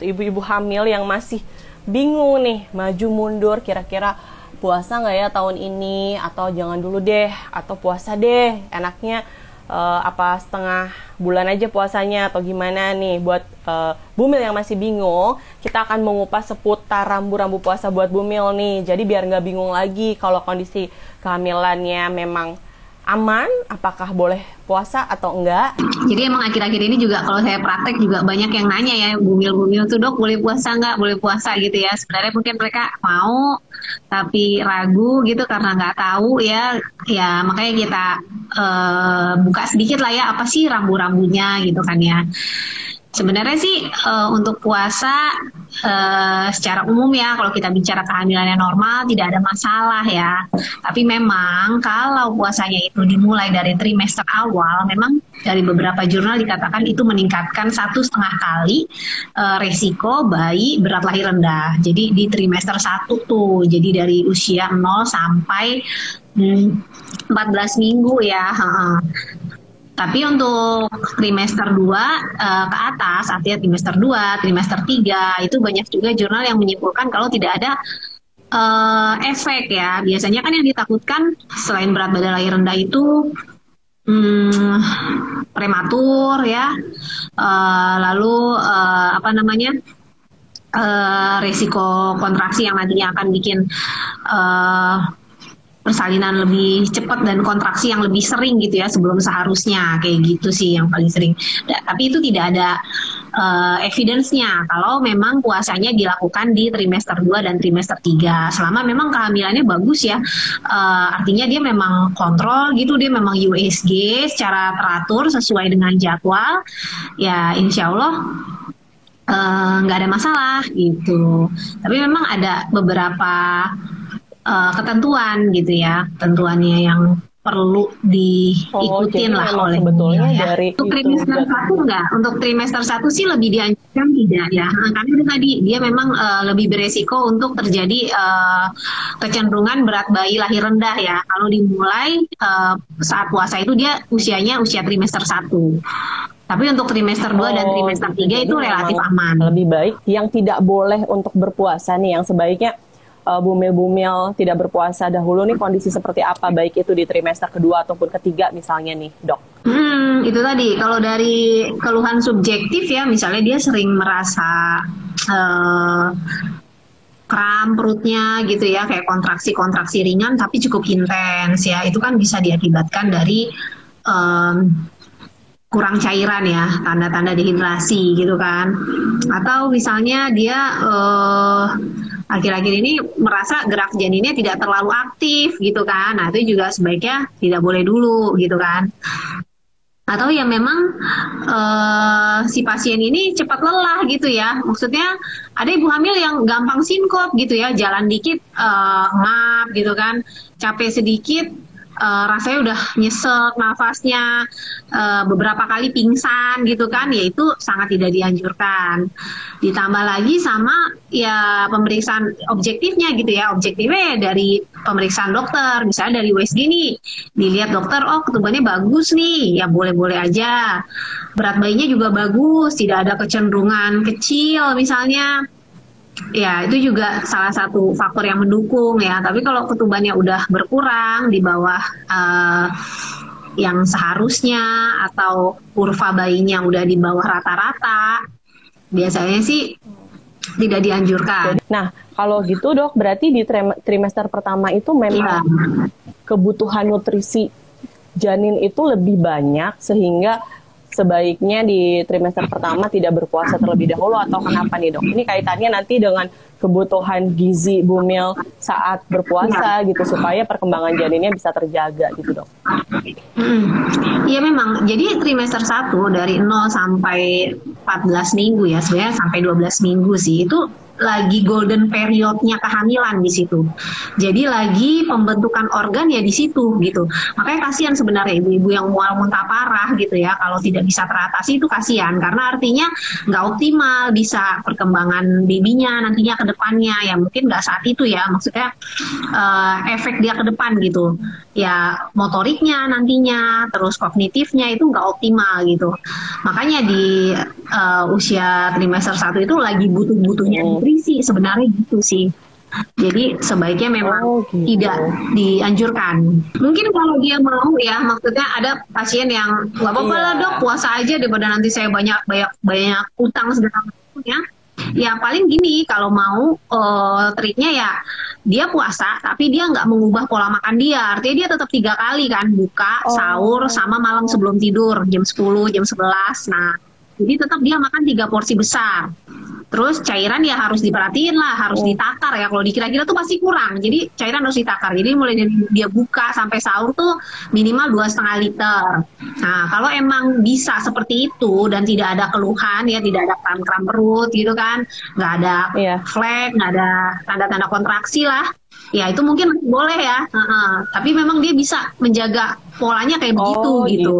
Ibu-ibu hamil yang masih bingung nih, maju mundur, kira-kira puasa nggak ya tahun ini, atau jangan dulu deh, atau puasa deh, enaknya apa setengah bulan aja puasanya, atau gimana nih. Buat Bumil yang masih bingung, kita akan mengupas seputar rambu-rambu puasa buat Bumil nih. Jadi biar nggak bingung lagi kalau kondisi kehamilannya memang aman, apakah boleh puasa atau enggak. Jadi emang akhir-akhir ini juga kalau saya praktek juga banyak yang nanya ya, Bumil tuh dok boleh puasa nggak, boleh puasa gitu ya. Sebenarnya mungkin mereka mau tapi ragu gitu karena nggak tahu ya. Ya makanya kita buka sedikit lah ya, apa sih rambu-rambunya gitu kan ya. Sebenarnya sih untuk puasa secara umum ya, kalau kita bicara kehamilannya normal tidak ada masalah ya. Tapi memang kalau puasanya itu dimulai dari trimester awal, memang dari beberapa jurnal dikatakan itu meningkatkan 1,5 kali resiko bayi berat lahir rendah. Jadi di trimester 1 tuh, jadi dari usia 0 sampai 14 minggu ya. Tapi untuk trimester 2 ke atas, artinya trimester 2, trimester 3, itu banyak juga jurnal yang menyimpulkan kalau tidak ada efek ya. Biasanya kan yang ditakutkan selain berat badan lahir rendah itu prematur ya, lalu resiko kontraksi yang nantinya akan bikin persalinan lebih cepat dan kontraksi yang lebih sering gitu ya sebelum seharusnya, kayak gitu sih yang paling sering. Tapi itu tidak ada evidence-nya kalau memang puasanya dilakukan di trimester 2 dan trimester 3 selama memang kehamilannya bagus ya. Artinya dia memang kontrol gitu, dia memang USG secara teratur sesuai dengan jadwal ya, insya Allah nggak ada masalah gitu. Tapi memang ada beberapa ketentuan gitu ya, ketentuannya yang perlu diikutin lah oleh sebetulnya ya. Dari untuk trimester 1 enggak, untuk trimester 1 sih lebih dianjurkan tidak ya, karena itu tadi dia memang lebih beresiko untuk terjadi kecenderungan berat bayi lahir rendah ya. Kalau dimulai saat puasa itu dia usianya usia trimester 1. Tapi untuk trimester 2 dan trimester 3 itu relatif aman. Lebih baik yang tidak boleh untuk berpuasa nih, yang sebaiknya Bumil-bumil tidak berpuasa dahulu nih, kondisi seperti apa, baik itu di trimester kedua ataupun ketiga misalnya nih dok? Itu tadi kalau dari keluhan subjektif ya, misalnya dia sering merasa kram perutnya gitu ya, kayak kontraksi-kontraksi ringan tapi cukup intens ya, itu kan bisa diakibatkan dari kurang cairan ya, tanda-tanda dehidrasi gitu kan. Atau misalnya dia akhir-akhir ini merasa gerak janinnya tidak terlalu aktif gitu kan. Nah itu juga sebaiknya tidak boleh dulu gitu kan. Atau ya memang si pasien ini cepat lelah gitu ya. Maksudnya ada ibu hamil yang gampang sinkop gitu ya, jalan dikit ngap gitu kan, capek sedikit rasanya udah nyesek nafasnya, beberapa kali pingsan gitu kan, ya itu sangat tidak dianjurkan. Ditambah lagi sama ya pemeriksaan objektifnya gitu ya, objektifnya dari pemeriksaan dokter, misalnya dari USG nih, dilihat dokter, oh ketubannya bagus nih, ya boleh-boleh aja. Berat bayinya juga bagus, tidak ada kecenderungan kecil misalnya. Ya itu juga salah satu faktor yang mendukung ya. Tapi kalau ketubannya udah berkurang di bawah yang seharusnya, atau kurva bayinya udah di bawah rata-rata, biasanya sih tidak dianjurkan. Nah kalau gitu dok, berarti di trimester pertama itu memang kebutuhan nutrisi janin itu lebih banyak, sehingga sebaiknya di trimester pertama tidak berpuasa terlebih dahulu, atau kenapa nih dok? Ini kaitannya nanti dengan kebutuhan gizi Bumil saat berpuasa gitu, supaya perkembangan janinnya bisa terjaga gitu dok. Iya memang, jadi trimester 1 dari 0 sampai 14 minggu ya, sebenarnya sampai 12 minggu sih, itu lagi golden periodnya kehamilan di situ. Jadi lagi pembentukan organ ya di situ gitu. Makanya kasihan sebenarnya ibu-ibu yang mual muntah parah gitu ya, kalau tidak bisa teratasi itu kasihan, karena artinya nggak optimal bisa perkembangan babynya nantinya ke depannya ya, mungkin nggak saat itu ya, maksudnya efek dia ke depan gitu ya, motoriknya nantinya, terus kognitifnya itu nggak optimal gitu. Makanya di usia trimester 1 itu lagi butuh-butuhnya nutrisi sebenarnya gitu sih. Jadi sebaiknya memang tidak dianjurkan. Mungkin kalau dia mau ya, maksudnya ada pasien yang nggak apa-apa lah dok, puasa aja daripada nanti saya banyak utang segala macam ya. Ya paling gini, kalau mau triknya ya dia puasa tapi dia nggak mengubah pola makan dia. Artinya dia tetap 3 kali kan, buka, sahur, sama malam sebelum tidur jam 10, jam 11. Nah, jadi tetap dia makan 3 porsi besar. Terus cairan ya harus diperhatiin lah, harus ditakar ya. Kalau dikira-kira tuh pasti kurang. Jadi cairan harus ditakar. Jadi mulai dari dia buka sampai sahur tuh minimal 2,5 liter. Nah, kalau emang bisa seperti itu dan tidak ada keluhan ya, tidak ada kram-kram perut gitu kan, nggak ada flek, nggak ada tanda-tanda kontraksi lah, ya itu mungkin masih boleh ya. Tapi memang dia bisa menjaga polanya kayak begitu gitu.